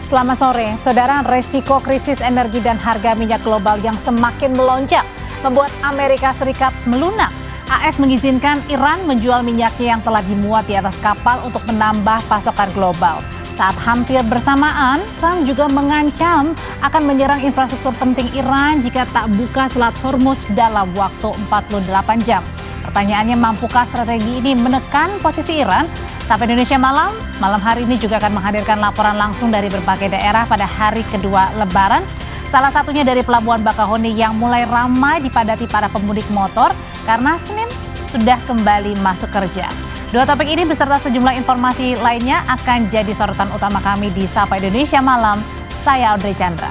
Selamat sore, saudara. Resiko krisis energi dan harga minyak global yang semakin melonjak membuat Amerika Serikat melunak. AS mengizinkan Iran menjual minyaknya yang telah dimuat di atas kapal untuk menambah pasokan global. Saat hampir bersamaan, Trump juga mengancam akan menyerang infrastruktur penting Iran jika tak buka Selat Hormuz dalam waktu 48 jam. Pertanyaannya, mampukah strategi ini menekan posisi Iran? Sampai Indonesia malam hari ini juga akan menghadirkan laporan langsung dari berbagai daerah pada hari kedua Lebaran. Salah satunya dari Pelabuhan Bakahuni yang mulai ramai dipadati para pemudik motor karena Senin sudah kembali masuk kerja. Dua topik ini beserta sejumlah informasi lainnya akan jadi sorotan utama kami di Sapa Indonesia Malam. Saya Audrey Chandra.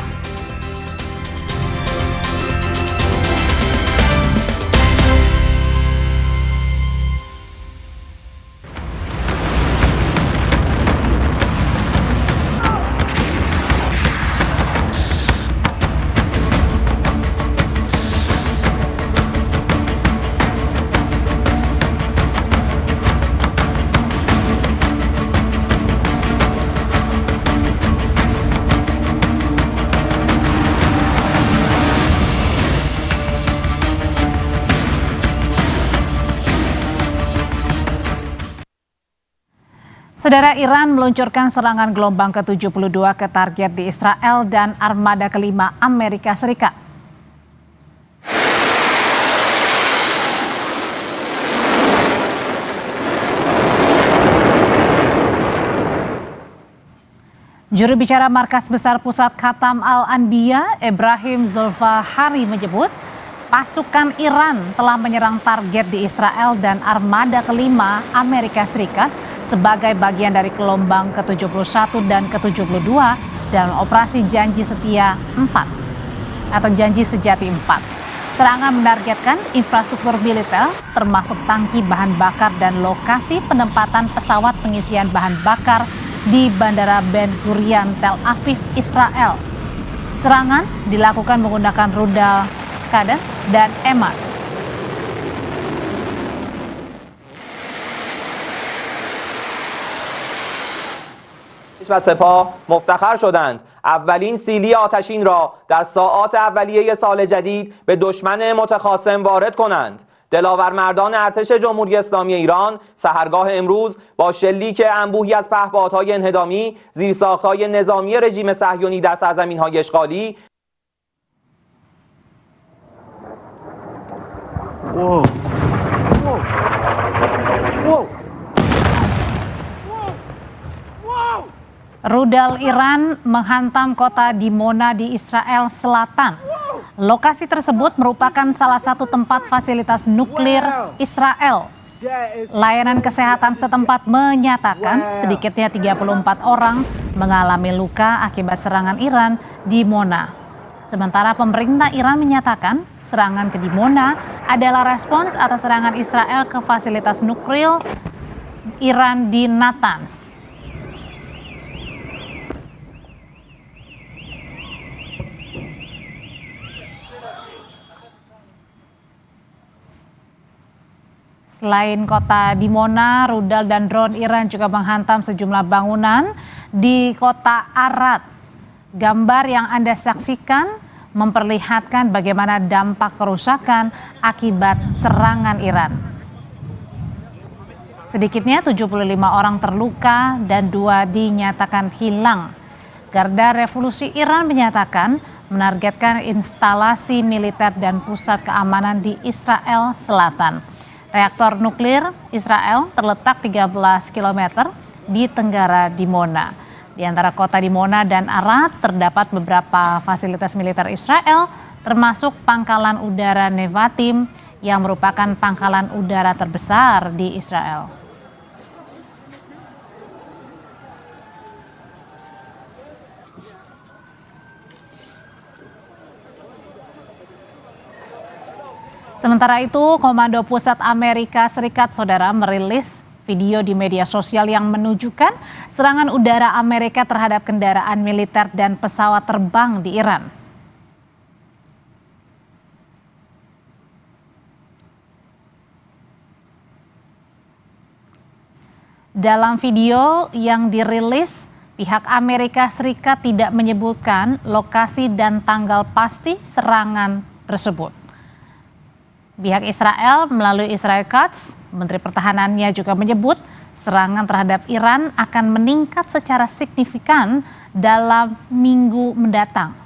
Saudara, Iran meluncurkan serangan gelombang ke-72 ke target di Israel dan armada kelima Amerika Serikat. Juru bicara Markas Besar Pusat Khatam Al-Anbiya, Ibrahim Zulfahari menyebut pasukan Iran telah menyerang target di Israel dan armada kelima Amerika Serikat sebagai bagian dari gelombang ke-71 dan ke-72 dalam operasi Janji Setia 4 atau Janji Sejati 4. Serangan menargetkan infrastruktur militer termasuk tangki bahan bakar dan lokasi penempatan pesawat pengisian bahan bakar di Bandara Ben Gurion, Tel Aviv, Israel. Serangan dilakukan menggunakan rudal Qader dan Emad. و سپاه مفتخر شدند اولین سیلی آتشین را در ساعات اولیه سال جدید به دشمن متخاصم وارد کنند. دلاور مردان ارتش جمهوری اسلامی ایران سحرگاه امروز با شلیک انبوهی از پهپادهای انهدامی، زیرساختهای نظامی رژیم صهیونی در سرزمین‌های اشغالی Rudal Iran menghantam kota Dimona di Israel Selatan. Lokasi tersebut merupakan salah satu tempat fasilitas nuklir Israel. Layanan kesehatan setempat menyatakan sedikitnya 34 orang mengalami luka akibat serangan Iran di Dimona. Sementara pemerintah Iran menyatakan serangan ke Dimona adalah respons atas serangan Israel ke fasilitas nuklir Iran di Natanz. Selain kota Dimona, rudal dan drone Iran juga menghantam sejumlah bangunan di kota Arad. Gambar yang Anda saksikan memperlihatkan bagaimana dampak kerusakan akibat serangan Iran. Sedikitnya 75 orang terluka dan 2 dinyatakan hilang. Garda Revolusi Iran menyatakan menargetkan instalasi militer dan pusat keamanan di Israel Selatan. Reaktor nuklir Israel terletak 13 km di tenggara Dimona. Di antara kota Dimona dan Arad terdapat beberapa fasilitas militer Israel, termasuk pangkalan udara Nevatim yang merupakan pangkalan udara terbesar di Israel. Sementara itu, Komando Pusat Amerika Serikat, saudara, merilis video di media sosial yang menunjukkan serangan udara Amerika terhadap kendaraan militer dan pesawat terbang di Iran. Dalam video yang dirilis Pihak Amerika Serikat tidak menyebutkan lokasi dan tanggal pasti serangan tersebut. Pihak Israel melalui Israel Katz, Menteri Pertahanannya juga menyebut serangan terhadap Iran akan meningkat secara signifikan dalam minggu mendatang.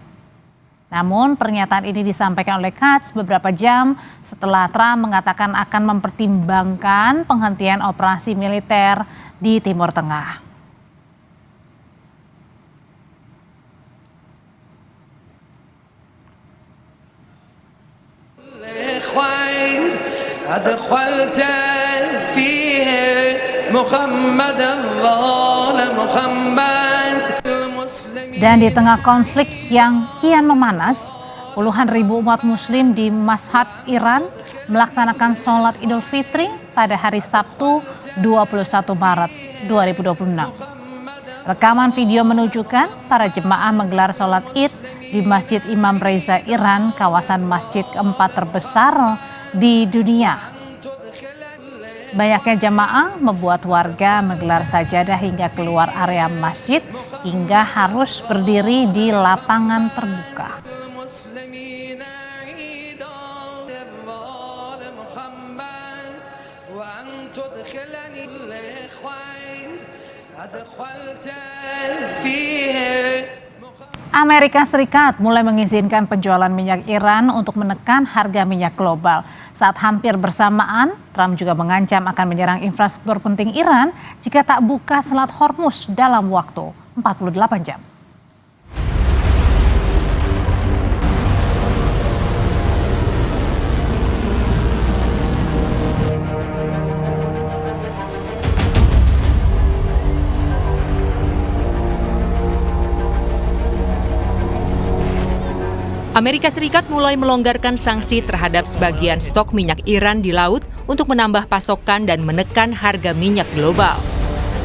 Namun pernyataan ini disampaikan oleh Katz beberapa jam setelah Trump mengatakan akan mempertimbangkan penghentian operasi militer di Timur Tengah. Dan di tengah konflik yang kian memanas, puluhan ribu umat muslim di Mashhad, Iran melaksanakan sholat Idul Fitri pada hari Sabtu 21 Maret 2026. Rekaman video menunjukkan para jemaah menggelar sholat Id di Masjid Imam Reza Iran, kawasan masjid keempat terbesar di dunia. Banyaknya jemaah membuat warga menggelar sajadah hingga keluar area masjid hingga harus berdiri di lapangan terbuka. Amerika Serikat mulai mengizinkan penjualan minyak Iran untuk menekan harga minyak global. Saat hampir bersamaan, Trump juga mengancam akan menyerang infrastruktur penting Iran jika tak buka Selat Hormuz dalam waktu 48 jam. Amerika Serikat mulai melonggarkan sanksi terhadap sebagian stok minyak Iran di laut untuk menambah pasokan dan menekan harga minyak global.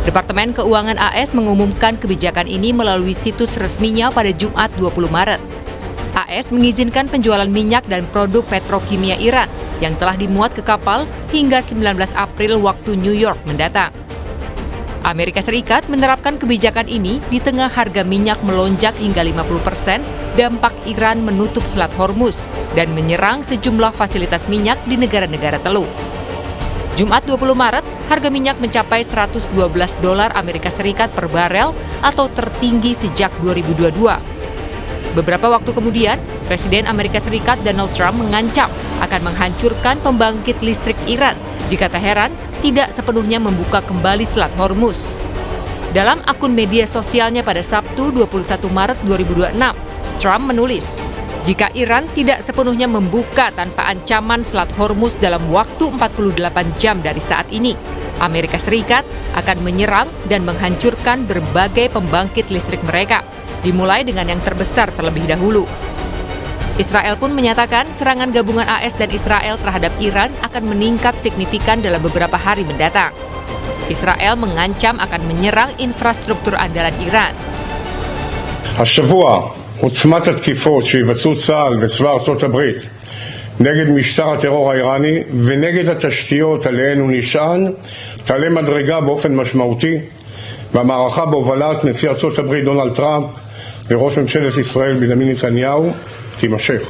Departemen Keuangan AS mengumumkan kebijakan ini melalui situs resminya pada Jumat 20 Maret. AS mengizinkan penjualan minyak dan produk petrokimia Iran yang telah dimuat ke kapal hingga 19 April waktu New York mendatang. Amerika Serikat menerapkan kebijakan ini di tengah harga minyak melonjak hingga 50% dampak Iran menutup Selat Hormuz dan menyerang sejumlah fasilitas minyak di negara-negara teluk. Jumat 20 Maret, harga minyak mencapai $112 Amerika Serikat per barel atau tertinggi sejak 2022. Beberapa waktu kemudian, Presiden Amerika Serikat Donald Trump mengancam akan menghancurkan pembangkit listrik Iran jika Teheran tidak sepenuhnya membuka kembali Selat Hormuz. Dalam akun media sosialnya pada Sabtu 21 Maret 2026, Trump menulis, jika Iran tidak sepenuhnya membuka tanpa ancaman Selat Hormuz dalam waktu 48 jam dari saat ini, Amerika Serikat akan menyerang dan menghancurkan berbagai pembangkit listrik mereka, dimulai dengan yang terbesar terlebih dahulu. Israel pun menyatakan serangan gabungan AS dan Israel terhadap Iran akan meningkat signifikan dalam beberapa hari mendatang. Israel mengancam akan menyerang infrastruktur andalan Iran. השבוע עוצמת התקיפות שיבצעו צה"ל וצבא ארצות הברית נגד משטר הטרור האיראני ונגד התשתיות עליהן הוא נשען תעלה מדרגה באופן משמעותי, והמערכה בהובלת נשיא ארצות הברית דונלד טראמפ וראש ממשלת ישראל בנימין נתניהו תימשך.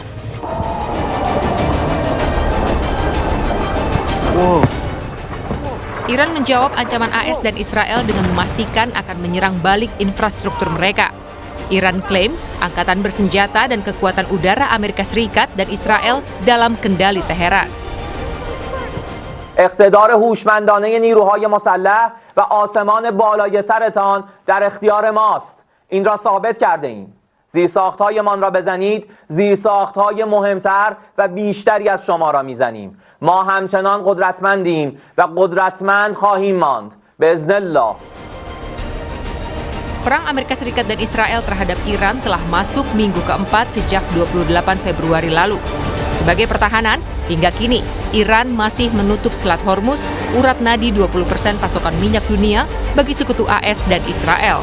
Iran menjawab ancaman AS dan Israel dengan memastikan akan menyerang balik infrastruktur mereka. Iran klaim angkatan bersenjata dan kekuatan udara Amerika Serikat dan Israel dalam kendali Teheran. اقتدار هوشمندانه نیروهای مسلح و آسمان بالای سرتان در اختیار ماست. این را ثابت کرده ایم. زیرساخت‌هایمان را بزنید، زیرساخت‌های مهمتر و بیشتری از شما را میزنیم. ما همچنان قدرتمندیم و قدرتمند خواهیم ماند. باذن الله. Perang Amerika Serikat dan Israel terhadap Iran telah masuk minggu keempat sejak 28 Februari lalu. Sebagai pertahanan, hingga kini Iran masih menutup Selat Hormuz, urat nadi 20% pasokan minyak dunia bagi sekutu AS dan Israel.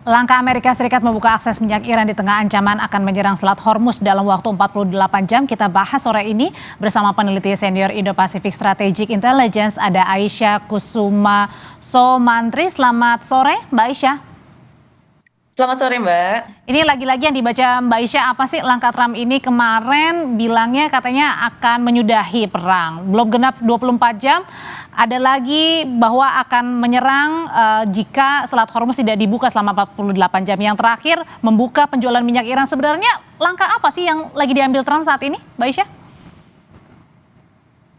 Langkah Amerika Serikat membuka akses minyak Iran di tengah ancaman akan menyerang Selat Hormuz dalam waktu 48 jam. Kita bahas sore ini bersama peneliti senior Indo-Pacific Strategic Intelligence, ada Aisyah Kusuma Somantri. Selamat sore, Mbak Aisyah. Selamat sore, Mbak. Ini lagi-lagi yang dibaca Mbak Aisyah, apa sih langkah Trump ini? Kemarin bilangnya katanya akan menyudahi perang. Belum genap 24 jam. Ada lagi bahwa akan menyerang jika Selat Hormuz tidak dibuka selama 48 jam. Yang terakhir membuka penjualan minyak Iran. Sebenarnya langkah apa sih yang lagi diambil Trump saat ini, Mbak Aisyah?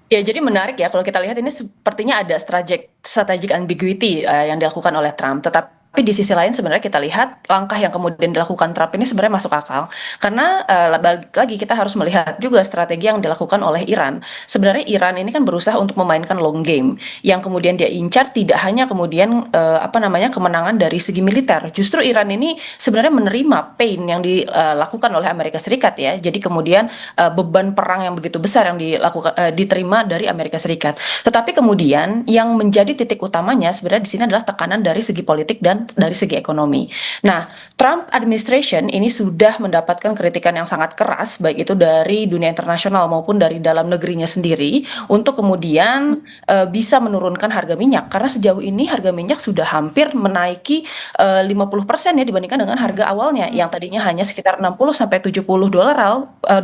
Ya, jadi menarik ya kalau kita lihat ini sepertinya ada strategic ambiguity yang dilakukan oleh Trump. Tapi di sisi lain sebenarnya kita lihat langkah yang kemudian dilakukan Trump ini sebenarnya masuk akal. Karena balik lagi kita harus melihat juga strategi yang dilakukan oleh Iran. Sebenarnya Iran ini kan berusaha untuk memainkan long game. Yang kemudian dia incar tidak hanya kemudian kemenangan dari segi militer. Justru Iran ini sebenarnya menerima pain yang dilakukan oleh Amerika Serikat ya. Jadi kemudian beban perang yang begitu besar yang diterima dari Amerika Serikat. Tetapi kemudian yang menjadi titik utamanya sebenarnya di sini adalah tekanan dari segi politik dan dari segi ekonomi. Nah, Trump administration ini sudah mendapatkan kritikan yang sangat keras, baik itu dari dunia internasional maupun dari dalam negerinya sendiri, untuk kemudian bisa menurunkan harga minyak. Karena sejauh ini harga minyak sudah hampir menaiki 50% ya dibandingkan dengan harga awalnya, yang tadinya hanya sekitar 60-70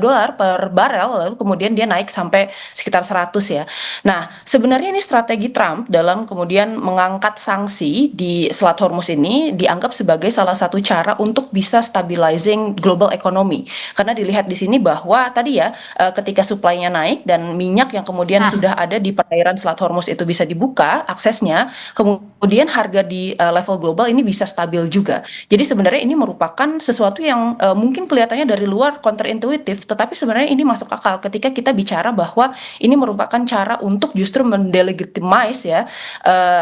dolar per barel, lalu kemudian dia naik sampai sekitar 100 ya. Nah, sebenarnya ini strategi Trump dalam kemudian mengangkat sanksi di Selat Hormuz ini dianggap sebagai salah satu cara untuk bisa stabilizing global economy. Karena dilihat di sini bahwa tadi ya ketika supply-nya naik dan minyak yang kemudian sudah ada di perairan Selat Hormuz itu bisa dibuka aksesnya, kemudian harga di level global ini bisa stabil juga. Jadi sebenarnya ini merupakan sesuatu yang mungkin kelihatannya dari luar counterintuitif, tetapi sebenarnya ini masuk akal ketika kita bicara bahwa ini merupakan cara untuk justru mendelegitimize ya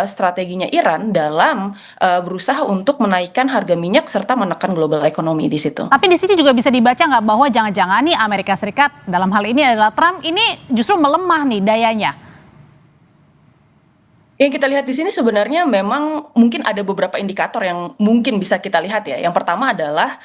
strateginya Iran dalam berusaha untuk menaikkan harga minyak serta menekan global ekonomi di situ. Tapi di sini juga bisa dibaca nggak bahwa jangan-jangan nih Amerika Serikat dalam hal ini adalah Trump ini justru melemah nih dayanya? Yang kita lihat di sini sebenarnya memang mungkin ada beberapa indikator yang mungkin bisa kita lihat ya. Yang pertama adalah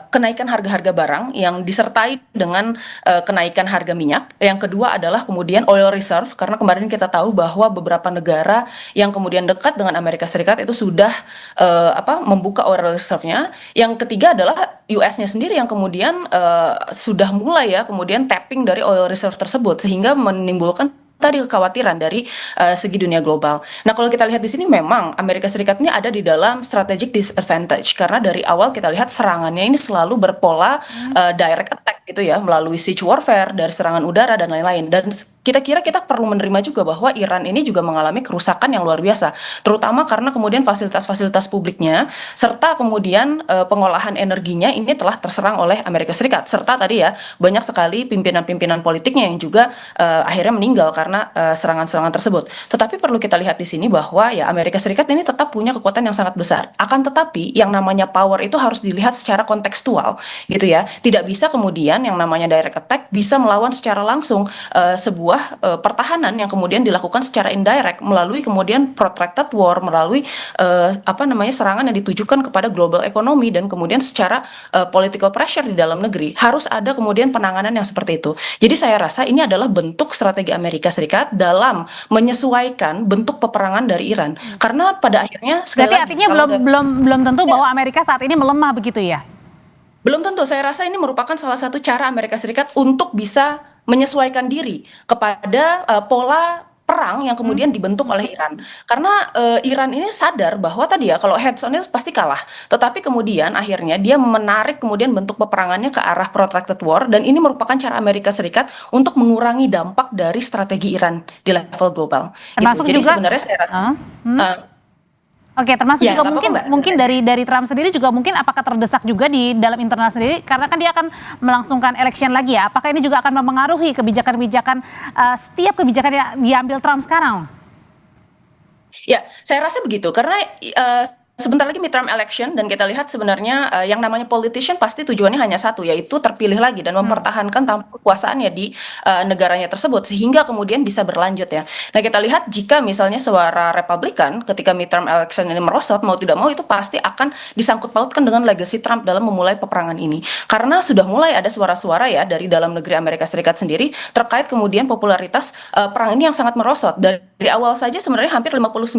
kenaikan harga-harga barang yang disertai dengan kenaikan harga minyak. Yang kedua adalah kemudian oil reserve, karena kemarin kita tahu bahwa beberapa negara yang kemudian dekat dengan Amerika Serikat itu sudah membuka oil reserve-nya. Yang ketiga adalah US-nya sendiri yang kemudian sudah mulai ya kemudian tapping dari oil reserve tersebut, sehingga menimbulkan tadi kekhawatiran dari segi dunia global. Nah, kalau kita lihat di sini memang Amerika Serikat ini ada di dalam strategic disadvantage, karena dari awal kita lihat serangannya ini selalu berpola direct attack gitu ya, melalui siege warfare, dari serangan udara dan lain-lain. Dan kita perlu menerima juga bahwa Iran ini juga mengalami kerusakan yang luar biasa, terutama karena kemudian fasilitas-fasilitas publiknya serta kemudian pengolahan energinya ini telah terserang oleh Amerika Serikat, serta tadi ya banyak sekali pimpinan-pimpinan politiknya yang juga akhirnya meninggal karena serangan-serangan tersebut. Tetapi perlu kita lihat di sini bahwa ya Amerika Serikat ini tetap punya kekuatan yang sangat besar. Akan tetapi yang namanya power itu harus dilihat secara kontekstual gitu ya. Tidak bisa kemudian yang namanya direct attack bisa melawan secara langsung sebuah pertahanan yang kemudian dilakukan secara indirect melalui kemudian protracted war, melalui serangan yang ditujukan kepada global economy dan kemudian secara political pressure di dalam negeri. Harus ada kemudian penanganan yang seperti itu. Jadi saya rasa ini adalah bentuk strategi Amerika Serikat dalam menyesuaikan bentuk peperangan dari Iran. Karena pada akhirnya berarti artinya belum tentu bahwa Amerika saat ini melemah begitu ya? Belum tentu. Saya rasa ini merupakan salah satu cara Amerika Serikat untuk bisa menyesuaikan diri kepada pola perang yang kemudian dibentuk oleh Iran. Karena Iran ini sadar bahwa tadi ya kalau heads on itu pasti kalah. Tetapi kemudian akhirnya dia menarik kemudian bentuk peperangannya ke arah protracted war, dan ini merupakan cara Amerika Serikat untuk mengurangi dampak dari strategi Iran di level global. Termasuk Jadi juga sebenarnya saya rasa Oke, termasuk ya, juga mungkin dari Trump sendiri juga mungkin apakah terdesak juga di dalam internal sendiri, karena kan dia akan melangsungkan election lagi ya. Apakah ini juga akan mempengaruhi kebijakan-kebijakan setiap kebijakan yang diambil Trump sekarang? Ya, saya rasa begitu karena sebentar lagi midterm election dan kita lihat sebenarnya yang namanya politician pasti tujuannya hanya satu, yaitu terpilih lagi dan mempertahankan tampuk kekuasaannya di negaranya tersebut sehingga kemudian bisa berlanjut ya. Nah kita lihat jika misalnya suara Republikan ketika midterm election ini merosot, mau tidak mau itu pasti akan disangkut pautkan dengan legacy Trump dalam memulai peperangan ini. Karena sudah mulai ada suara-suara ya dari dalam negeri Amerika Serikat sendiri terkait kemudian popularitas perang ini yang sangat merosot. Dari awal saja sebenarnya hampir 59%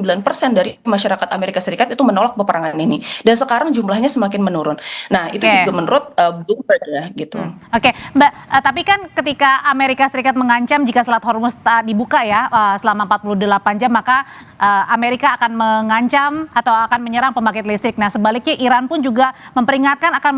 dari masyarakat Amerika Serikat itu menolak peperangan ini dan sekarang jumlahnya semakin menurun. Nah itu juga menurut Bloomberg ya gitu. Oke, Mbak, tapi kan ketika Amerika Serikat mengancam jika Selat Hormuz tak dibuka ya selama 48 jam maka Amerika akan mengancam atau akan menyerang pembangkit listrik. Nah sebaliknya Iran pun juga memperingatkan akan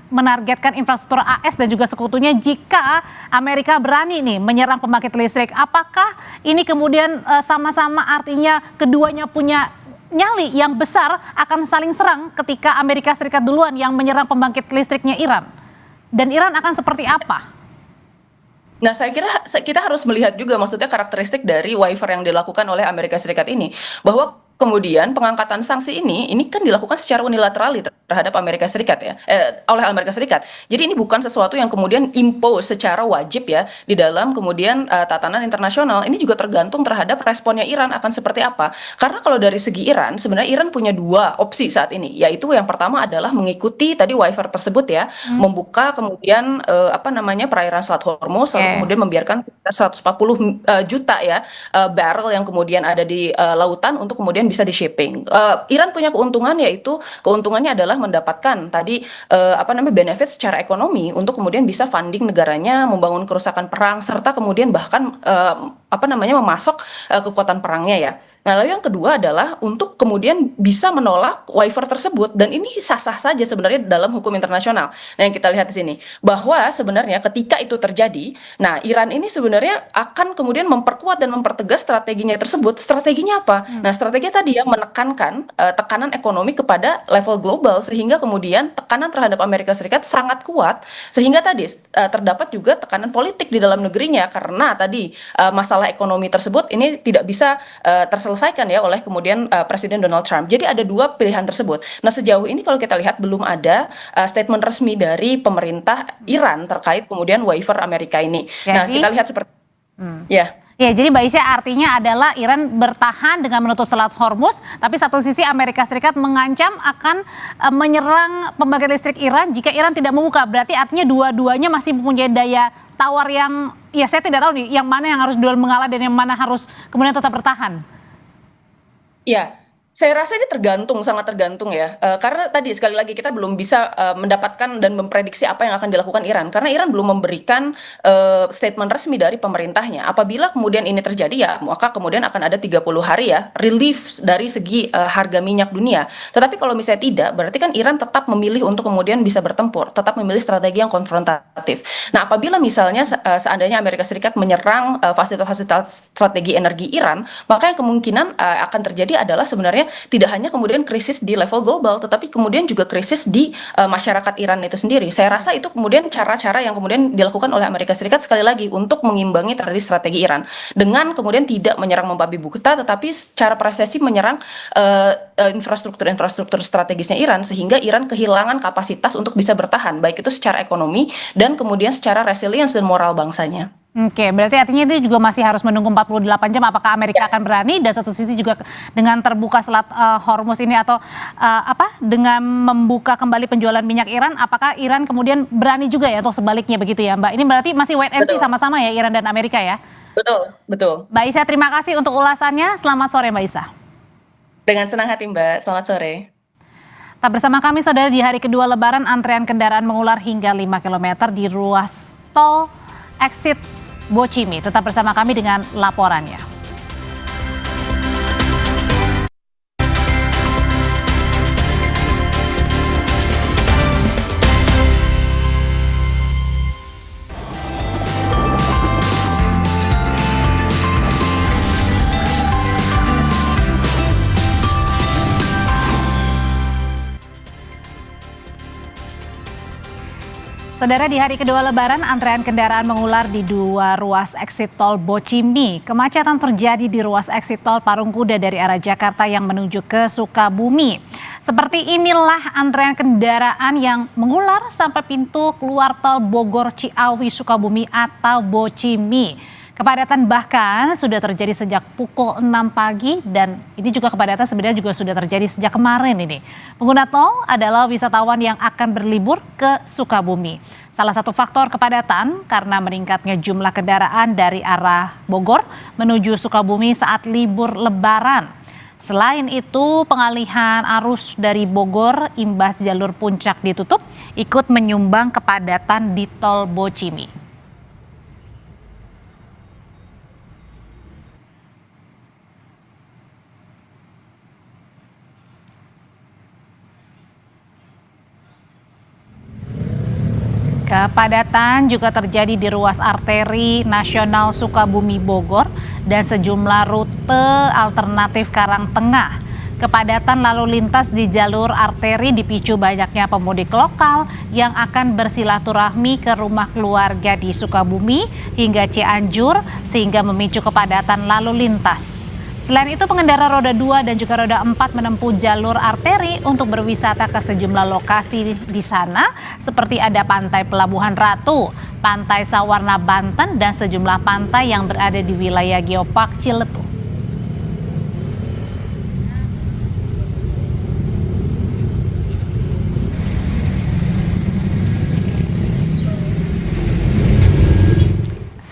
menargetkan infrastruktur AS dan juga sekutunya jika Amerika berani nih menyerang pembangkit listrik. Apakah ini kemudian sama-sama artinya keduanya punya nyali yang besar akan saling serang ketika Amerika Serikat duluan yang menyerang pembangkit listriknya Iran? Dan Iran akan seperti apa? Nah, saya kira kita harus melihat juga maksudnya karakteristik dari waiver yang dilakukan oleh Amerika Serikat ini, bahwa kemudian pengangkatan sanksi ini kan dilakukan secara unilateral terhadap Amerika Serikat ya, oleh Amerika Serikat. Jadi ini bukan sesuatu yang kemudian impose secara wajib ya di dalam kemudian tatanan internasional. Ini juga tergantung terhadap responnya Iran akan seperti apa. Karena kalau dari segi Iran, sebenarnya Iran punya dua opsi saat ini, yaitu yang pertama adalah mengikuti tadi waiver tersebut ya, membuka kemudian perairan Selat Hormuz, lalu kemudian membiarkan 140 juta ya barrel yang kemudian ada di lautan untuk kemudian bisa di shipping. Iran punya keuntungan, yaitu keuntungannya adalah mendapatkan tadi benefit secara ekonomi untuk kemudian bisa funding negaranya, membangun kerusakan perang serta kemudian bahkan memasok kekuatan perangnya ya. Nah, lalu yang kedua adalah untuk kemudian bisa menolak waiver tersebut dan ini sah-sah saja sebenarnya dalam hukum internasional. Nah, yang kita lihat di sini bahwa sebenarnya ketika itu terjadi, nah Iran ini sebenarnya akan kemudian memperkuat dan mempertegas strateginya tersebut. Strateginya apa? Nah, strateginya tadi yang menekankan tekanan ekonomi kepada level global sehingga kemudian tekanan terhadap Amerika Serikat sangat kuat sehingga tadi terdapat juga tekanan politik di dalam negerinya karena tadi masalah ekonomi tersebut ini tidak bisa terselesaikan ya oleh kemudian Presiden Donald Trump. Jadi ada dua pilihan tersebut. Nah, sejauh ini kalau kita lihat belum ada statement resmi dari pemerintah Iran terkait kemudian waiver Amerika ini. Jadi, nah, kita lihat seperti Ya, jadi Mbak Isya artinya adalah Iran bertahan dengan menutup Selat Hormuz, tapi satu sisi Amerika Serikat mengancam akan menyerang pembangkit listrik Iran jika Iran tidak membuka. Berarti artinya dua-duanya masih mempunyai daya tawar yang, ya saya tidak tahu nih, yang mana yang harus duluan mengalah dan yang mana harus kemudian tetap bertahan. Ya, saya rasa ini sangat tergantung ya. Karena tadi sekali lagi kita belum bisa mendapatkan dan memprediksi apa yang akan dilakukan Iran. Karena Iran belum memberikan statement resmi dari pemerintahnya. Apabila kemudian ini terjadi ya, maka kemudian akan ada 30 hari ya, relief dari segi harga minyak dunia. Tetapi kalau misalnya tidak, berarti kan Iran tetap memilih untuk kemudian bisa bertempur, tetap memilih strategi yang konfrontatif. Nah, apabila misalnya seandainya Amerika Serikat menyerang fasilitas strategi energi Iran, maka yang kemungkinan akan terjadi adalah sebenarnya tidak hanya kemudian krisis di level global, tetapi kemudian juga krisis di masyarakat Iran itu sendiri. Saya rasa itu kemudian cara-cara yang kemudian dilakukan oleh Amerika Serikat sekali lagi untuk mengimbangi tadi strategi Iran dengan kemudian tidak menyerang membabi buta, tetapi secara presisi menyerang infrastruktur strategisnya Iran sehingga Iran kehilangan kapasitas untuk bisa bertahan, baik itu secara ekonomi dan kemudian secara resilience dan moral bangsanya. Oke, berarti artinya ini juga masih harus menunggu 48 jam apakah Amerika akan berani, dan satu sisi juga dengan terbuka Selat Hormuz ini atau dengan membuka kembali penjualan minyak Iran, apakah Iran kemudian berani juga ya atau sebaliknya begitu ya Mbak? Ini berarti masih wait and see sama-sama ya Iran dan Amerika ya? Betul. Mbak Isya, terima kasih untuk ulasannya. Selamat sore Mbak Isya. Dengan senang hati Mbak, selamat sore. Tak bersama kami saudara, di hari kedua Lebaran antrean kendaraan mengular hingga 5 km di ruas tol exit Bocimi. Tetap bersama kami dengan laporannya. Saudara, di hari kedua Lebaran, antrean kendaraan mengular di dua ruas exit tol Bocimi. Kemacetan terjadi di ruas exit tol Parungkuda dari arah Jakarta yang menuju ke Sukabumi. Seperti inilah antrean kendaraan yang mengular sampai pintu keluar tol Bogor Ciawi Sukabumi atau Bocimi. Kepadatan bahkan sudah terjadi sejak pukul 6 pagi dan ini juga kepadatan sebenarnya juga sudah terjadi sejak kemarin ini. Pengguna tol adalah wisatawan yang akan berlibur ke Sukabumi. Salah satu faktor kepadatan karena meningkatnya jumlah kendaraan dari arah Bogor menuju Sukabumi saat libur Lebaran. Selain itu, pengalihan arus dari Bogor imbas jalur puncak ditutup ikut menyumbang kepadatan di tol Bocimi. Kepadatan juga terjadi di ruas arteri nasional Sukabumi Bogor dan sejumlah rute alternatif Karangtengah. Kepadatan lalu lintas di jalur arteri dipicu banyaknya pemudik lokal yang akan bersilaturahmi ke rumah keluarga di Sukabumi hingga Cianjur sehingga memicu kepadatan lalu lintas. Selain itu, pengendara roda 2 dan juga roda 4 menempuh jalur arteri untuk berwisata ke sejumlah lokasi di sana seperti ada Pantai Pelabuhan Ratu, Pantai Sawarna Banten, dan sejumlah pantai yang berada di wilayah Geopark Ciletu.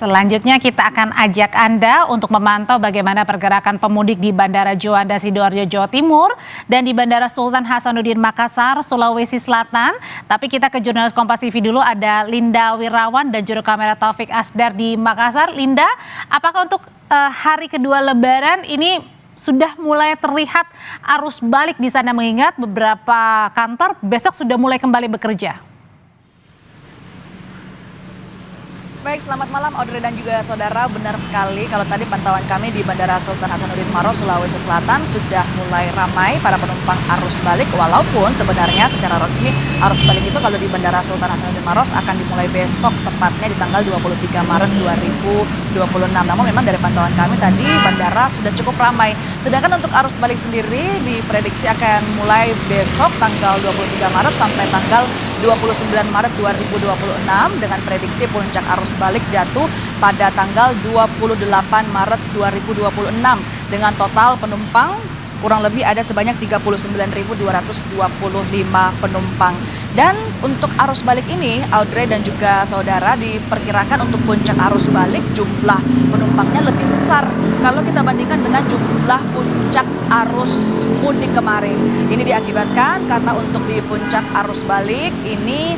Selanjutnya kita akan ajak Anda untuk memantau bagaimana pergerakan pemudik di Bandara Juanda Sidoarjo, Jawa Timur dan di Bandara Sultan Hasanuddin Makassar, Sulawesi Selatan. Tapi kita ke jurnalis Kompas TV dulu, ada Linda Wirawan dan juru kamera Taufik Asdar di Makassar. Linda, apakah untuk hari kedua Lebaran ini sudah mulai terlihat arus balik di sana mengingat beberapa kantor besok sudah mulai kembali bekerja? Baik, selamat malam Audrey dan juga saudara. Benar sekali kalau tadi pantauan kami di Bandara Sultan Hasanuddin Maros, Sulawesi Selatan sudah mulai ramai para penumpang arus balik. Walaupun sebenarnya secara resmi arus balik itu kalau di Bandara Sultan Hasanuddin Maros akan dimulai besok, tepatnya di tanggal 23 Maret 2026. Namun memang dari pantauan kami tadi bandara sudah cukup ramai. Sedangkan untuk arus balik sendiri diprediksi akan mulai besok tanggal 23 Maret sampai tanggal 29 Maret 2026 dengan prediksi puncak arus balik jatuh pada tanggal 28 Maret 2026 dengan total penumpang kurang lebih ada sebanyak 39.225 penumpang. Dan untuk arus balik ini, Audrey dan juga saudara, diperkirakan untuk puncak arus balik jumlah penumpangnya lebih besar kalau kita bandingkan dengan jumlah puncak arus mudik kemarin. Ini diakibatkan karena untuk di puncak arus balik ini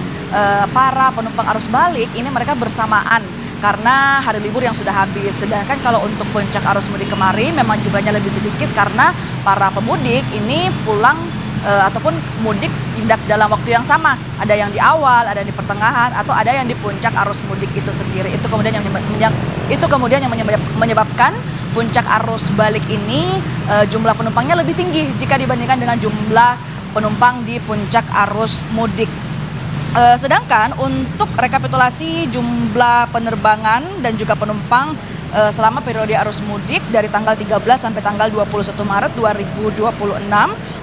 para penumpang arus balik ini mereka bersamaan karena hari libur yang sudah habis. Sedangkan kalau untuk puncak arus mudik kemarin memang jumlahnya lebih sedikit karena para pemudik ini pulang ataupun mudik tidak dalam waktu yang sama. Ada yang di awal, ada yang di pertengahan, atau ada yang di puncak arus mudik itu sendiri. Itu kemudian yang menyebabkan puncak arus balik ini jumlah penumpangnya lebih tinggi jika dibandingkan dengan jumlah penumpang di puncak arus mudik. Sedangkan untuk rekapitulasi jumlah penerbangan dan juga penumpang selama periode arus mudik dari tanggal 13 sampai tanggal 21 Maret 2026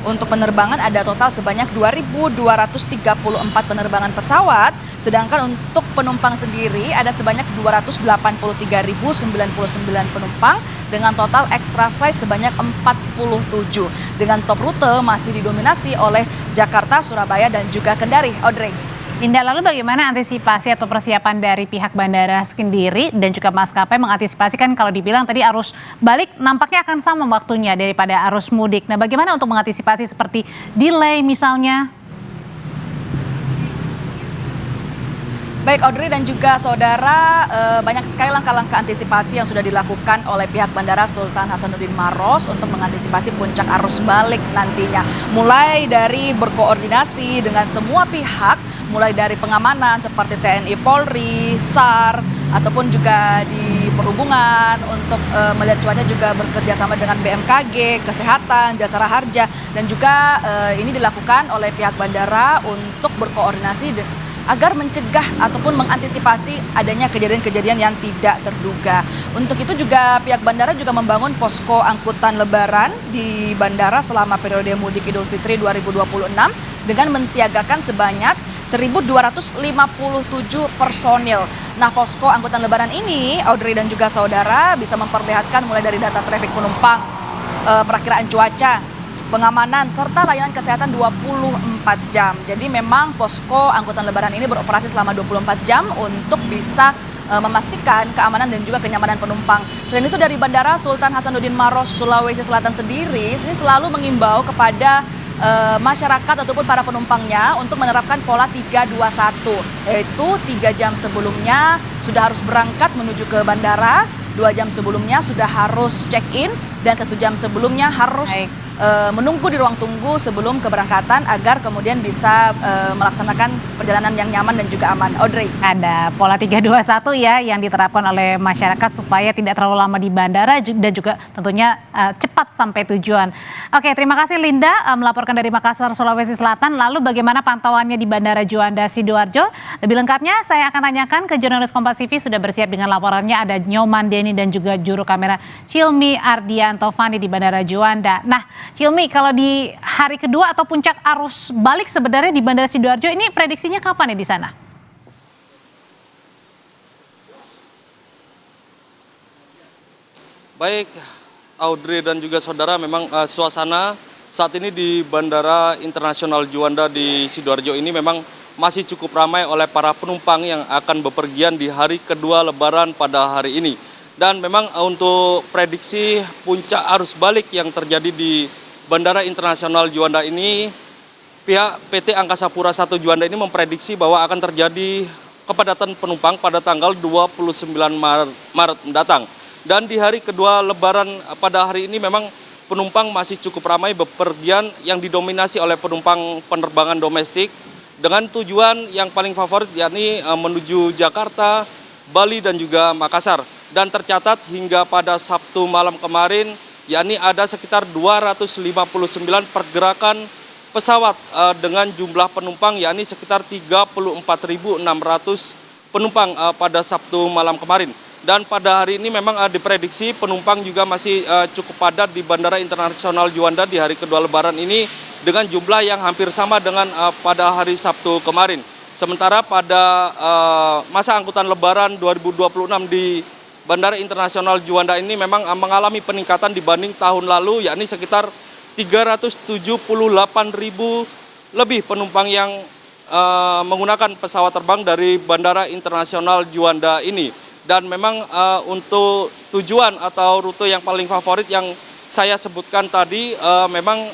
untuk penerbangan ada total sebanyak 2.234 penerbangan pesawat, sedangkan untuk penumpang sendiri ada sebanyak 283.099 penumpang dengan total extra flight sebanyak 47. Dengan top rute masih didominasi oleh Jakarta, Surabaya dan juga Kendari. Audrey. Linda, lalu bagaimana antisipasi atau persiapan dari pihak bandara sendiri dan juga maskapai mengantisipasi, kan kalau dibilang tadi arus balik nampaknya akan sama waktunya daripada arus mudik. Nah, bagaimana untuk mengantisipasi seperti delay misalnya? Baik Audrey dan juga saudara, banyak sekali langkah-langkah antisipasi yang sudah dilakukan oleh pihak Bandara Sultan Hasanuddin Maros untuk mengantisipasi puncak arus balik nantinya. Mulai dari berkoordinasi dengan semua pihak, mulai dari pengamanan seperti TNI Polri, SAR, ataupun juga di perhubungan untuk melihat cuaca juga bekerja sama dengan BMKG, kesehatan, Jasara Harja, dan juga ini dilakukan oleh pihak bandara untuk berkoordinasi agar mencegah ataupun mengantisipasi adanya kejadian-kejadian yang tidak terduga. Untuk itu juga pihak bandara juga membangun posko angkutan lebaran di bandara selama periode mudik Idul Fitri 2026 dengan mensiagakan sebanyak 1.257 personil. Nah, posko angkutan lebaran ini, Audrey dan juga saudara, bisa memperlihatkan mulai dari data trafik penumpang, perakiraan cuaca, pengamanan, serta layanan kesehatan 24 jam. Jadi memang posko angkutan lebaran ini beroperasi selama 24 jam untuk bisa memastikan keamanan dan juga kenyamanan penumpang. Selain itu dari Bandara Sultan Hasanuddin Maros, Sulawesi Selatan sendiri, ini selalu mengimbau kepada masyarakat ataupun para penumpangnya untuk menerapkan pola 321, yaitu 3 jam sebelumnya sudah harus berangkat menuju ke bandara, 2 jam sebelumnya sudah harus check-in, dan 1 jam sebelumnya harus menunggu di ruang tunggu sebelum keberangkatan agar kemudian bisa melaksanakan perjalanan yang nyaman dan juga aman. Audrey. Ada pola 321 ya yang diterapkan oleh masyarakat supaya tidak terlalu lama di bandara dan juga tentunya cepat sampai tujuan. Oke, terima kasih Linda melaporkan dari Makassar, Sulawesi Selatan. Lalu bagaimana pantauannya di Bandara Juanda Sidoarjo? Lebih lengkapnya saya akan tanyakan ke jurnalis Kompas TV, sudah bersiap dengan laporannya, ada Nyoman Deni dan juga juru kamera Cilmi Ardianto Fani di Bandara Juanda. Nah, Cilmi, kalau di hari kedua atau puncak arus balik sebenarnya di Bandara Sidoarjo ini prediksinya kapan ya di sana? Baik, Audrey dan juga saudara, memang suasana saat ini di Bandara Internasional Juanda di Sidoarjo ini memang masih cukup ramai oleh para penumpang yang akan bepergian di hari kedua Lebaran pada hari ini. Dan memang untuk prediksi puncak arus balik yang terjadi di Bandara Internasional Juanda ini, pihak PT Angkasa Pura I Juanda ini memprediksi bahwa akan terjadi kepadatan penumpang pada tanggal 29 Maret mendatang. Dan di hari kedua Lebaran pada hari ini memang penumpang masih cukup ramai bepergian yang didominasi oleh penumpang penerbangan domestik dengan tujuan yang paling favorit yakni menuju Jakarta, Bali dan juga Makassar. Dan tercatat hingga pada Sabtu malam kemarin, yakni ada sekitar 259 pergerakan pesawat dengan jumlah penumpang, yakni sekitar 34.600 penumpang pada Sabtu malam kemarin. Dan pada hari ini memang diprediksi penumpang juga masih cukup padat di Bandara Internasional Juanda di hari kedua Lebaran ini dengan jumlah yang hampir sama dengan pada hari Sabtu kemarin. Sementara pada masa angkutan Lebaran 2026 di Bandara Internasional Juanda ini memang mengalami peningkatan dibanding tahun lalu, yakni sekitar 378.000 lebih penumpang yang menggunakan pesawat terbang dari Bandara Internasional Juanda ini. Dan memang untuk tujuan atau rute yang paling favorit yang saya sebutkan tadi memang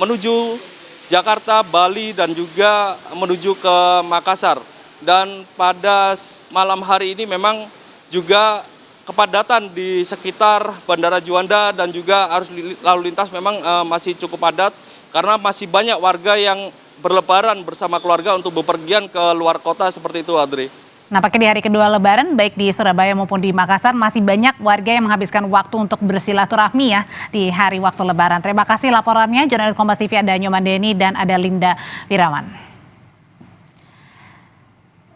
menuju Jakarta, Bali dan juga menuju ke Makassar. Dan pada malam hari ini memang juga kepadatan di sekitar Bandara Juanda dan juga arus lalu lintas memang masih cukup padat karena masih banyak warga yang berlebaran bersama keluarga untuk bepergian ke luar kota seperti itu, Audrey. Nampaknya di hari kedua Lebaran, baik di Surabaya maupun di Makassar, masih banyak warga yang menghabiskan waktu untuk bersilaturahmi ya di hari waktu Lebaran. Terima kasih laporannya, jurnalis Kompas TV ada Nyoman Deni dan ada Linda Wirawan.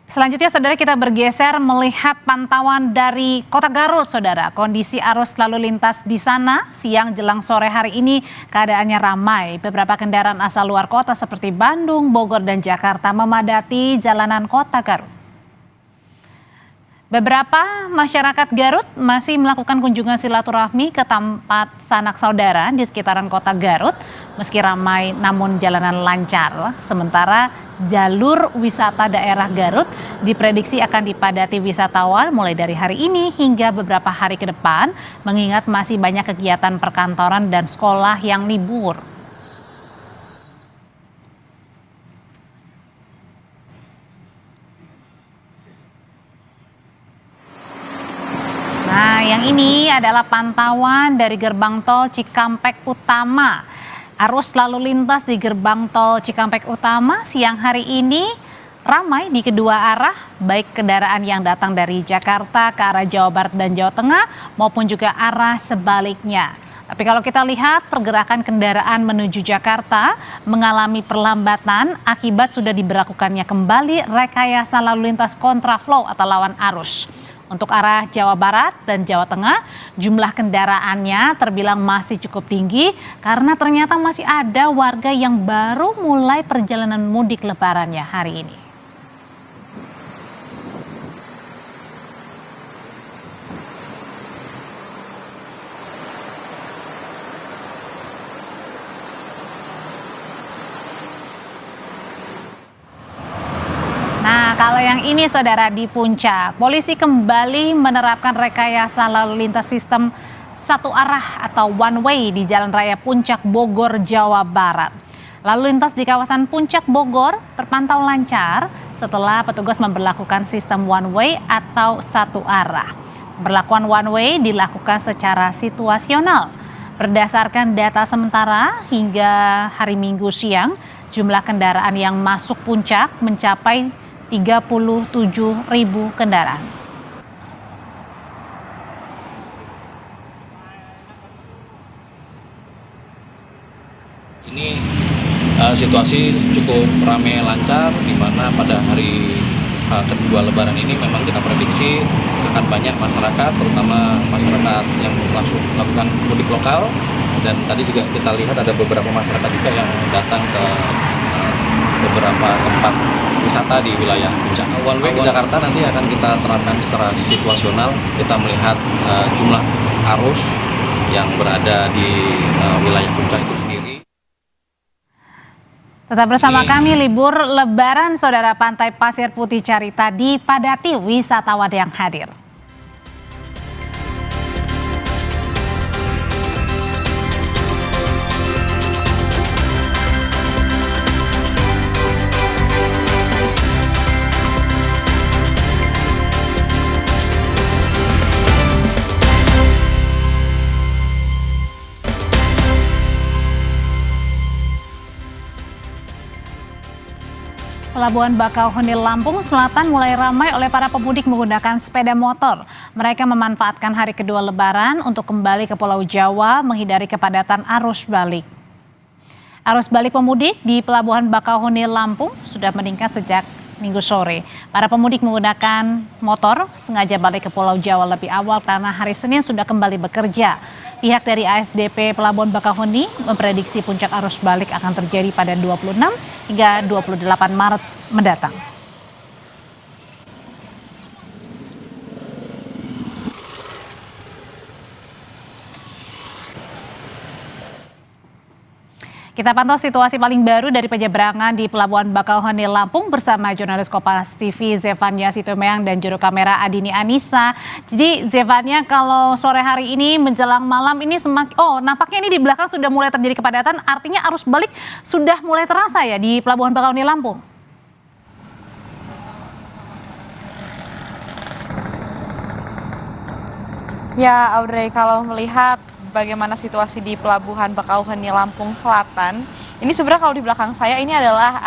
Selanjutnya, saudara, kita bergeser melihat pantauan dari Kota Garut, saudara. Kondisi arus lalu lintas di sana siang jelang sore hari ini keadaannya ramai. Beberapa kendaraan asal luar kota seperti Bandung, Bogor, dan Jakarta memadati jalanan Kota Garut. Beberapa masyarakat Garut masih melakukan kunjungan silaturahmi ke tempat sanak saudara di sekitaran Kota Garut. Meski ramai namun jalanan lancar. Sementara jalur wisata daerah Garut diprediksi akan dipadati wisatawan mulai dari hari ini hingga beberapa hari ke depan, mengingat masih banyak kegiatan perkantoran dan sekolah yang libur. Nah, yang ini adalah pantauan dari gerbang tol Cikampek Utama. Arus lalu lintas di gerbang tol Cikampek Utama siang hari ini ramai di kedua arah, baik kendaraan yang datang dari Jakarta ke arah Jawa Barat dan Jawa Tengah maupun juga arah sebaliknya. Tapi kalau kita lihat pergerakan kendaraan menuju Jakarta mengalami perlambatan akibat sudah diberlakukannya kembali rekayasa lalu lintas kontraflow atau lawan arus. Untuk arah Jawa Barat dan Jawa Tengah, jumlah kendaraannya terbilang masih cukup tinggi karena ternyata masih ada warga yang baru mulai perjalanan mudik lebarannya hari ini. Nah, kalau yang ini saudara di Puncak, polisi kembali menerapkan rekayasa lalu lintas sistem satu arah atau one way di Jalan Raya Puncak Bogor, Jawa Barat. Lalu lintas di kawasan Puncak Bogor terpantau lancar setelah petugas memberlakukan sistem one way atau satu arah. Pemberlakuan one way dilakukan secara situasional. Berdasarkan data sementara hingga hari Minggu siang, jumlah kendaraan yang masuk puncak mencapai 37.000 kendaraan. Ini situasi cukup ramai lancar, di mana pada hari kedua Lebaran ini memang kita prediksi akan banyak masyarakat, terutama masyarakat yang langsung melakukan mudik lokal, dan tadi juga kita lihat ada beberapa masyarakat juga yang datang ke beberapa tempat wisata di wilayah Puncak. One way di Jakarta nanti akan kita terapkan secara situasional. Kita melihat jumlah arus yang berada di wilayah Puncak itu sendiri. Tetap bersama kami, libur Lebaran saudara Pantai Pasir Putih Carita dipadati wisatawan yang hadir. Pelabuhan Bakauheni Lampung Selatan mulai ramai oleh para pemudik menggunakan sepeda motor. Mereka memanfaatkan hari kedua Lebaran untuk kembali ke Pulau Jawa menghindari kepadatan arus balik. Arus balik pemudik di Pelabuhan Bakauheni Lampung sudah meningkat sejak Minggu sore. Para pemudik menggunakan motor sengaja balik ke Pulau Jawa lebih awal karena hari Senin sudah kembali bekerja. Pihak dari ASDP Pelabuhan Bakauheni memprediksi puncak arus balik akan terjadi pada 26 hingga 28 Maret mendatang. Kita pantau situasi paling baru dari penyeberangan di Pelabuhan Bakauheni Lampung bersama jurnalis Kompas TV Zefania Sitomeyang dan juru kamera Adini Anissa. Jadi Zefania, kalau sore hari ini menjelang malam ini nampaknya ini di belakang sudah mulai terjadi kepadatan, artinya arus balik sudah mulai terasa ya di Pelabuhan Bakauheni Lampung. Ya, Audrey, kalau melihat bagaimana situasi di Pelabuhan Bakauheni Lampung Selatan, ini sebenarnya kalau di belakang saya ini adalah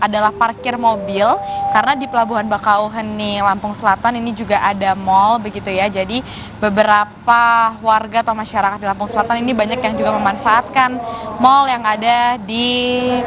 adalah parkir mobil, karena di Pelabuhan Bakauheni Lampung Selatan ini juga ada mall begitu ya. Jadi beberapa warga atau masyarakat di Lampung Selatan ini banyak yang juga memanfaatkan mall yang ada di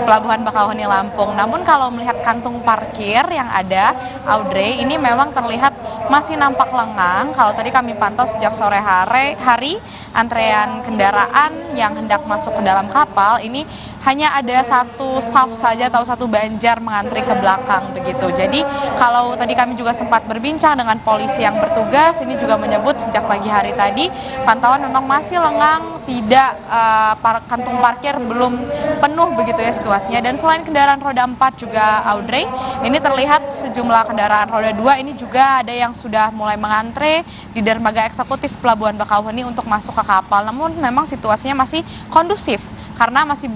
Pelabuhan Bakauheni Lampung. Namun kalau melihat kantung parkir yang ada, Audrey, ini memang terlihat masih nampak lengang. Kalau tadi kami pantau sejak sore hari antrean kendaraan yang hendak masuk ke dalam kapal ini hanya ada satu saf saja atau satu banjar mengantri ke belakang begitu. Jadi kalau tadi kami juga sempat berbincang dengan polisi yang bertugas, ini juga menyebut sejak pagi hari tadi pantauan memang masih lengang, tidak kantung parkir belum penuh begitu ya situasinya. Dan selain kendaraan roda 4 juga, Audrey, ini terlihat sejumlah kendaraan roda 2 ini juga ada yang sudah mulai mengantre di dermaga eksekutif Pelabuhan Bakauheni untuk masuk ke kapal. Namun memang situasinya masih kondusif karena masih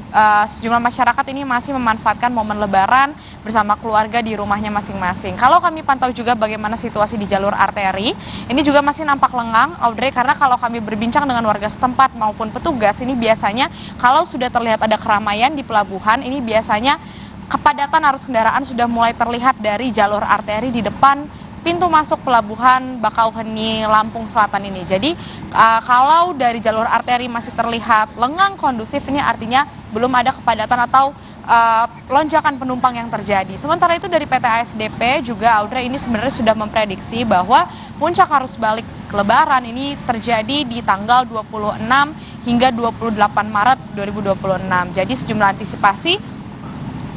sejumlah masyarakat ini masih memanfaatkan momen Lebaran bersama keluarga di rumahnya masing-masing. Kalau kami pantau juga bagaimana situasi di jalur arteri, ini juga masih nampak lengang, Audrey, karena kalau kami berbincang dengan warga setempat maupun petugas, ini biasanya kalau sudah terlihat ada keramaian di pelabuhan, ini biasanya kepadatan arus kendaraan sudah mulai terlihat dari jalur arteri di depan pintu masuk pelabuhan Bakauheni Lampung Selatan ini. Jadi kalau dari jalur arteri masih terlihat lengang kondusif, ini artinya belum ada kepadatan atau lonjakan penumpang yang terjadi. Sementara itu dari PT ASDP juga Audrey ini sebenarnya sudah memprediksi bahwa puncak arus balik Lebaran ini terjadi di tanggal 26 hingga 28 Maret 2026. Jadi sejumlah antisipasi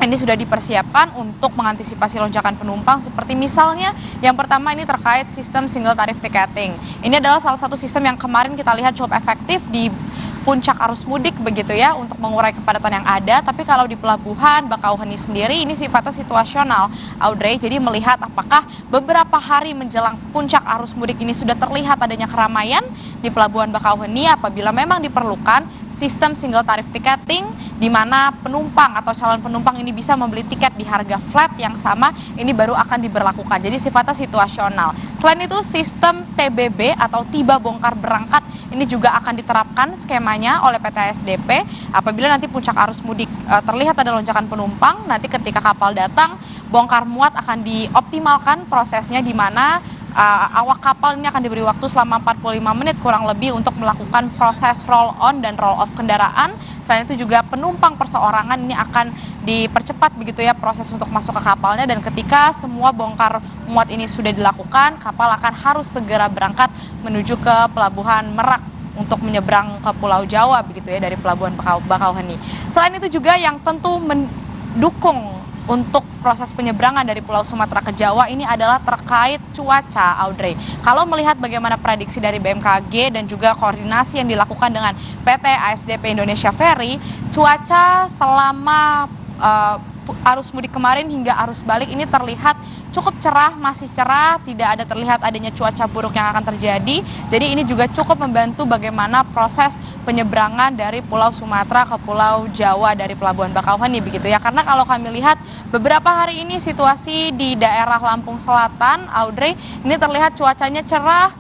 ini sudah dipersiapkan untuk mengantisipasi lonjakan penumpang, seperti misalnya yang pertama ini terkait sistem single tarif ticketing. Ini adalah salah satu sistem yang kemarin kita lihat cukup efektif di puncak arus mudik begitu ya, untuk mengurai kepadatan yang ada. Tapi kalau di pelabuhan Bakauheni sendiri ini sifatnya situasional, Audrey. Jadi melihat apakah beberapa hari menjelang puncak arus mudik ini sudah terlihat adanya keramaian di pelabuhan Bakauheni. Apabila memang diperlukan sistem single tarif ticketing, di mana penumpang atau calon penumpang ini bisa membeli tiket di harga flat yang sama, ini baru akan diberlakukan. Jadi sifatnya situasional. Selain itu sistem TBB atau tiba bongkar berangkat ini juga akan diterapkan skemanya oleh PT ASDP. Apabila nanti puncak arus mudik terlihat ada lonjakan penumpang, nanti ketika kapal datang, bongkar muat akan dioptimalkan prosesnya, di mana awak kapal ini akan diberi waktu selama 45 menit kurang lebih untuk melakukan proses roll on dan roll off kendaraan. Selain itu juga penumpang perseorangan ini akan dipercepat begitu ya proses untuk masuk ke kapalnya, dan ketika semua bongkar muat ini sudah dilakukan, kapal akan harus segera berangkat menuju ke pelabuhan Merak untuk menyeberang ke Pulau Jawa begitu ya dari pelabuhan Bakauheni. Selain itu juga yang tentu mendukung untuk proses penyeberangan dari Pulau Sumatera ke Jawa ini adalah terkait cuaca, Audrey. Kalau melihat bagaimana prediksi dari BMKG dan juga koordinasi yang dilakukan dengan PT ASDP Indonesia Ferry, cuaca selama arus mudik kemarin hingga arus balik ini terlihat cukup cerah, masih cerah, tidak ada terlihat adanya cuaca buruk yang akan terjadi. Jadi ini juga cukup membantu bagaimana proses penyeberangan dari Pulau Sumatera ke Pulau Jawa dari Pelabuhan Bakauheni begitu ya. Karena kalau kami lihat beberapa hari ini situasi di daerah Lampung Selatan, Audrey, ini terlihat cuacanya cerah,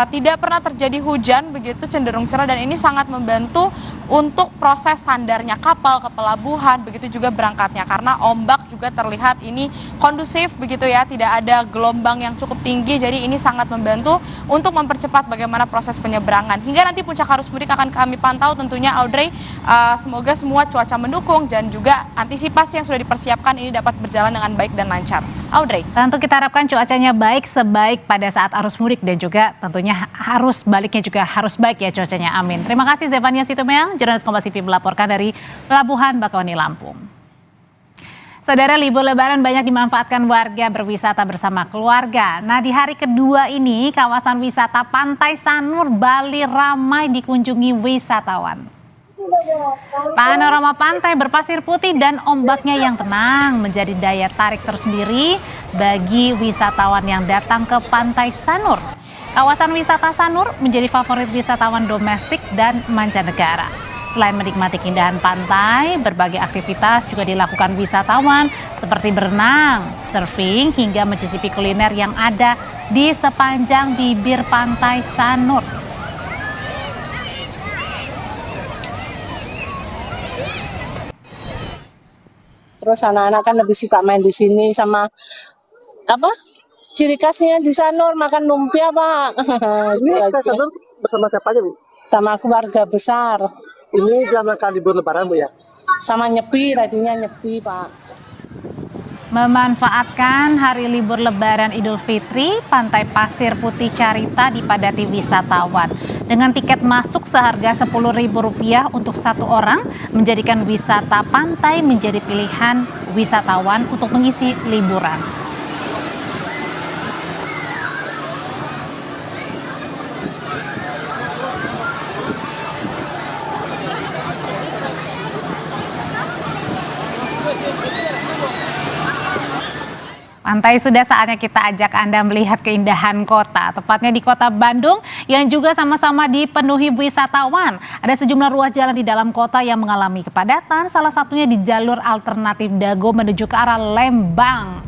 tidak pernah terjadi hujan begitu, cenderung cerah, dan ini sangat membantu untuk proses sandarnya kapal ke pelabuhan, begitu juga berangkatnya, karena ombak juga terlihat ini kondusif begitu ya, tidak ada gelombang yang cukup tinggi. Jadi ini sangat membantu untuk mempercepat bagaimana proses penyeberangan. Hingga nanti puncak arus mudik akan kami pantau tentunya, Audrey. Semoga semua cuaca mendukung dan juga antisipasi yang sudah dipersiapkan ini dapat berjalan dengan baik dan lancar. Audrey. Tentu kita harapkan cuacanya baik sebaik pada saat arus mudik, dan juga tentunya arus baliknya juga harus baik ya cuacanya. Amin. Terima kasih Zefania Situmorang, jurnalis Kompas TV melaporkan dari Pelabuhan Bakauheni Lampung. Saudara, libur Lebaran banyak dimanfaatkan warga berwisata bersama keluarga. Nah, di hari kedua ini kawasan wisata Pantai Sanur, Bali ramai dikunjungi wisatawan. Panorama pantai berpasir putih dan ombaknya yang tenang menjadi daya tarik tersendiri bagi wisatawan yang datang ke Pantai Sanur. Kawasan wisata Sanur menjadi favorit wisatawan domestik dan mancanegara. Selain menikmati keindahan pantai, berbagai aktivitas juga dilakukan wisatawan seperti berenang, surfing, hingga mencicipi kuliner yang ada di sepanjang bibir Pantai Sanur. Terus anak-anak kan lebih suka main di sini, sama ciri khasnya di Sanur makan lumpia, Pak. Ini ke Sanur bersama siapa aja, Bu? Sama keluarga besar. Ini dalam rangka libur Lebaran, Bu ya? Sama nyepi, tadinya nyepi, Pak. Memanfaatkan hari libur Lebaran Idul Fitri, Pantai Pasir Putih Carita dipadati wisatawan. Dengan tiket masuk seharga Rp10.000 untuk satu orang, menjadikan wisata pantai menjadi pilihan wisatawan untuk mengisi liburan. Pantai, sudah saatnya kita ajak Anda melihat keindahan kota, tepatnya di kota Bandung yang juga sama-sama dipenuhi wisatawan. Ada sejumlah ruas jalan di dalam kota yang mengalami kepadatan, salah satunya di jalur alternatif Dago menuju ke arah Lembang.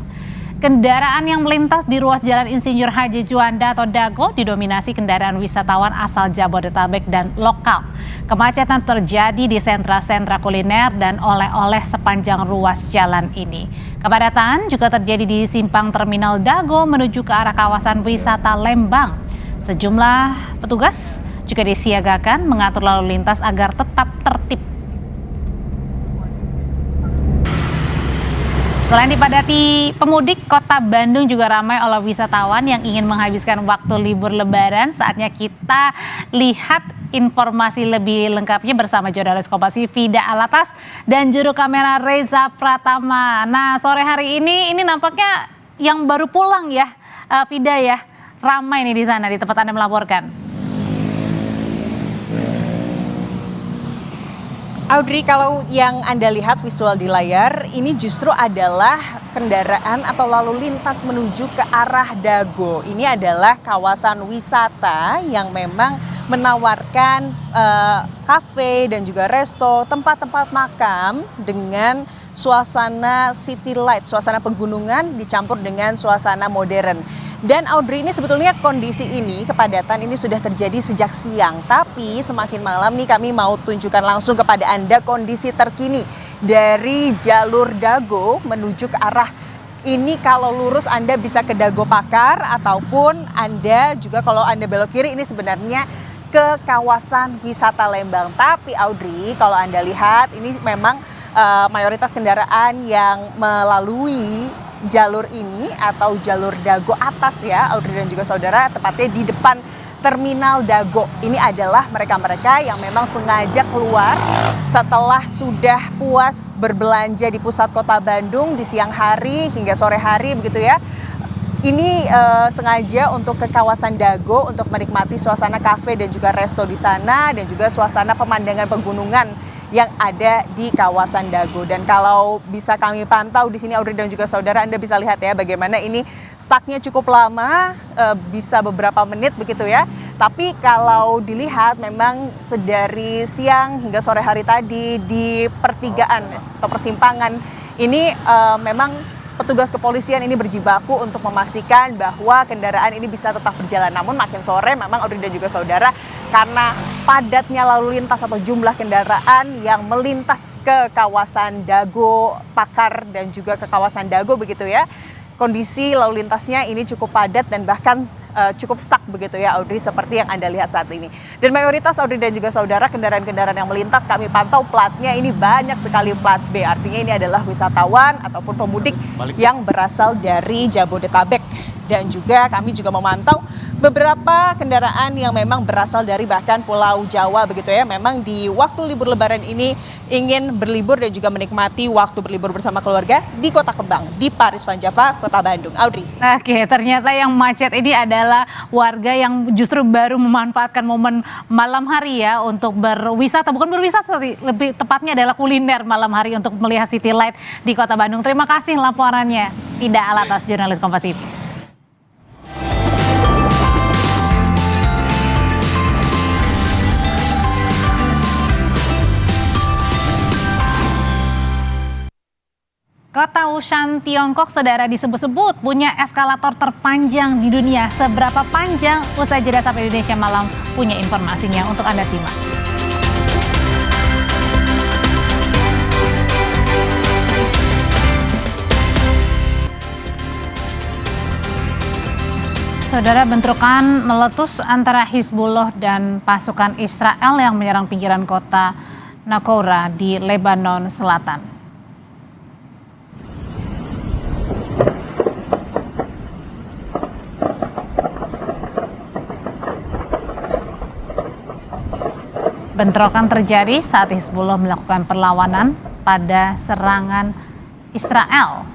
Kendaraan yang melintas di ruas Jalan Insinyur Haji Juanda atau Dago didominasi kendaraan wisatawan asal Jabodetabek dan lokal. Kemacetan terjadi di sentra-sentra kuliner dan oleh-oleh sepanjang ruas jalan ini. Kepadatan juga terjadi di simpang Terminal Dago menuju ke arah kawasan wisata Lembang. Sejumlah petugas juga disiagakan mengatur lalu lintas agar tetap tertib. Selain dipadati pemudik, kota Bandung juga ramai oleh wisatawan yang ingin menghabiskan waktu libur lebaran. Saatnya kita lihat informasi lebih lengkapnya bersama jurnalis Kompas TV Fida Alatas dan juru kamera Reza Pratama. Nah, sore hari ini nampaknya yang baru pulang ya, Fida ya, ramai nih di sana di tempat Anda melaporkan. Audrey, kalau yang Anda lihat visual di layar, ini justru adalah kendaraan atau lalu lintas menuju ke arah Dago. Ini adalah kawasan wisata yang memang menawarkan kafe dan juga resto, tempat-tempat makam dengan suasana city light, suasana pegunungan dicampur dengan suasana modern. Dan Audrey, ini sebetulnya kondisi ini, kepadatan ini sudah terjadi sejak siang. Tapi semakin malam nih kami mau tunjukkan langsung kepada Anda kondisi terkini dari jalur Dago menuju ke arah ini. Kalau lurus Anda bisa ke Dago Pakar, ataupun Anda juga kalau Anda belok kiri ini sebenarnya ke kawasan wisata Lembang. Tapi Audrey, kalau Anda lihat ini memang mayoritas kendaraan yang melalui jalur ini atau jalur Dago atas ya, Audrey dan juga saudara, tepatnya di depan Terminal Dago. Ini adalah mereka-mereka yang memang sengaja keluar setelah sudah puas berbelanja di pusat kota Bandung di siang hari hingga sore hari begitu ya. Ini sengaja untuk ke kawasan Dago untuk menikmati suasana kafe dan juga resto di sana dan juga suasana pemandangan pegunungan yang ada di kawasan Dago. Dan kalau bisa kami pantau di sini Audrey dan juga saudara, Anda bisa lihat ya bagaimana ini stucknya cukup lama, bisa beberapa menit begitu ya. Tapi kalau dilihat memang sedari siang hingga sore hari tadi di pertigaan atau persimpangan ini memang petugas kepolisian ini berjibaku untuk memastikan bahwa kendaraan ini bisa tetap berjalan. Namun makin sore memang Audrey dan juga saudara, karena padatnya lalu lintas atau jumlah kendaraan yang melintas ke kawasan Dago Pakar dan juga ke kawasan Dago begitu ya, kondisi lalu lintasnya ini cukup padat dan bahkan cukup stuck begitu ya Audrey, seperti yang Anda lihat saat ini. Dan mayoritas Audrey dan juga saudara, kendaraan-kendaraan yang melintas kami pantau platnya ini banyak sekali plat B. Artinya ini adalah wisatawan ataupun pemudik yang berasal dari Jabodetabek. Dan juga kami juga memantau beberapa kendaraan yang memang berasal dari bahkan Pulau Jawa begitu ya. Memang di waktu libur lebaran ini ingin berlibur dan juga menikmati waktu berlibur bersama keluarga di Kota Kembang, di Paris Van Java, Kota Bandung. Audrey. Oke, ternyata yang macet ini adalah warga yang justru baru memanfaatkan momen malam hari ya untuk berwisata. Bukan berwisata, lebih tepatnya adalah kuliner malam hari untuk melihat city light di Kota Bandung. Terima kasih laporannya Fida Alatas, jurnalis Kompas TV. Kota Wushan, Tiongkok, saudara, disebut-sebut punya eskalator terpanjang di dunia. Seberapa panjang? Usai jeda sampai Indonesia Malam punya informasinya untuk Anda simak. Saudara, bentrokan meletus antara Hizbullah dan pasukan Israel yang menyerang pinggiran kota Naqoura di Lebanon Selatan. Bentrokan terjadi saat Hizbullah melakukan perlawanan pada serangan Israel.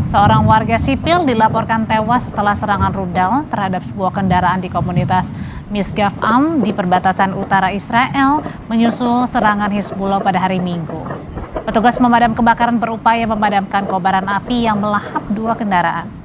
Seorang warga sipil dilaporkan tewas setelah serangan rudal terhadap sebuah kendaraan di komunitas Misgaf Am di perbatasan utara Israel menyusul serangan Hizbullah pada hari Minggu. Petugas pemadam kebakaran berupaya memadamkan kobaran api yang melahap dua kendaraan.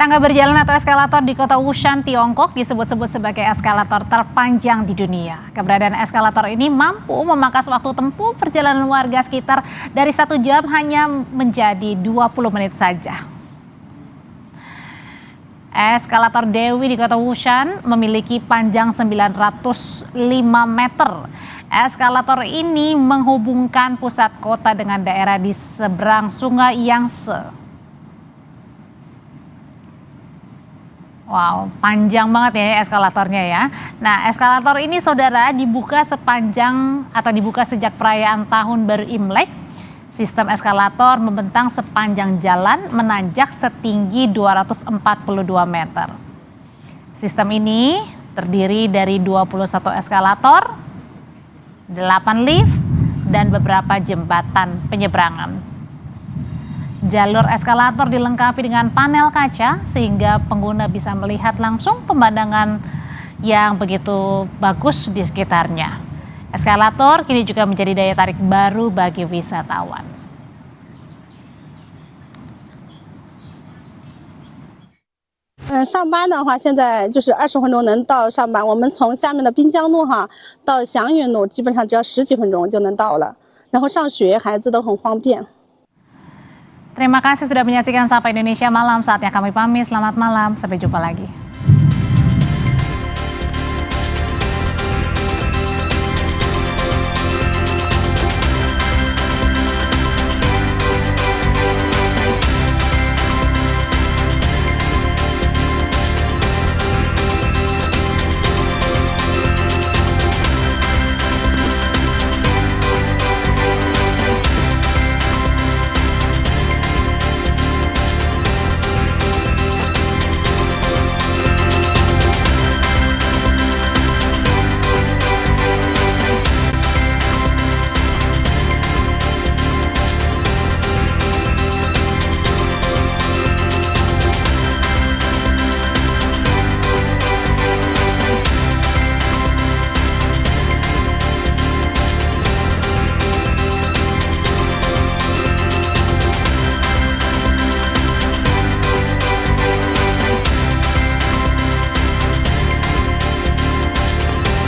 Tangga berjalan atau eskalator di kota Wushan, Tiongkok disebut-sebut sebagai eskalator terpanjang di dunia. Keberadaan eskalator ini mampu memangkas waktu tempuh perjalanan warga sekitar dari 1 jam hanya menjadi 20 menit saja. Eskalator Dewi di kota Wushan memiliki panjang 905 meter. Eskalator ini menghubungkan pusat kota dengan daerah di seberang Sungai Yangtze. Wow, panjang banget ya eskalatornya ya. Nah, eskalator ini saudara dibuka sejak perayaan Tahun Baru Imlek. Sistem eskalator membentang sepanjang jalan menanjak setinggi 242 meter. Sistem ini terdiri dari 21 eskalator, 8 lift, dan beberapa jembatan penyeberangan. Jalur eskalator dilengkapi dengan panel kaca sehingga pengguna bisa melihat langsung pemandangan yang begitu bagus di sekitarnya. Eskalator kini juga menjadi daya tarik baru bagi wisatawan. 上班的话，现在就是20分钟能到上班。我们从下面的滨江路到祥云路，基本上只要10几分钟就能到了。然后上学孩子都很方便。 Terima kasih sudah menyaksikan Sapa Indonesia Malam. Saatnya kami pamit. Selamat malam. Sampai jumpa lagi.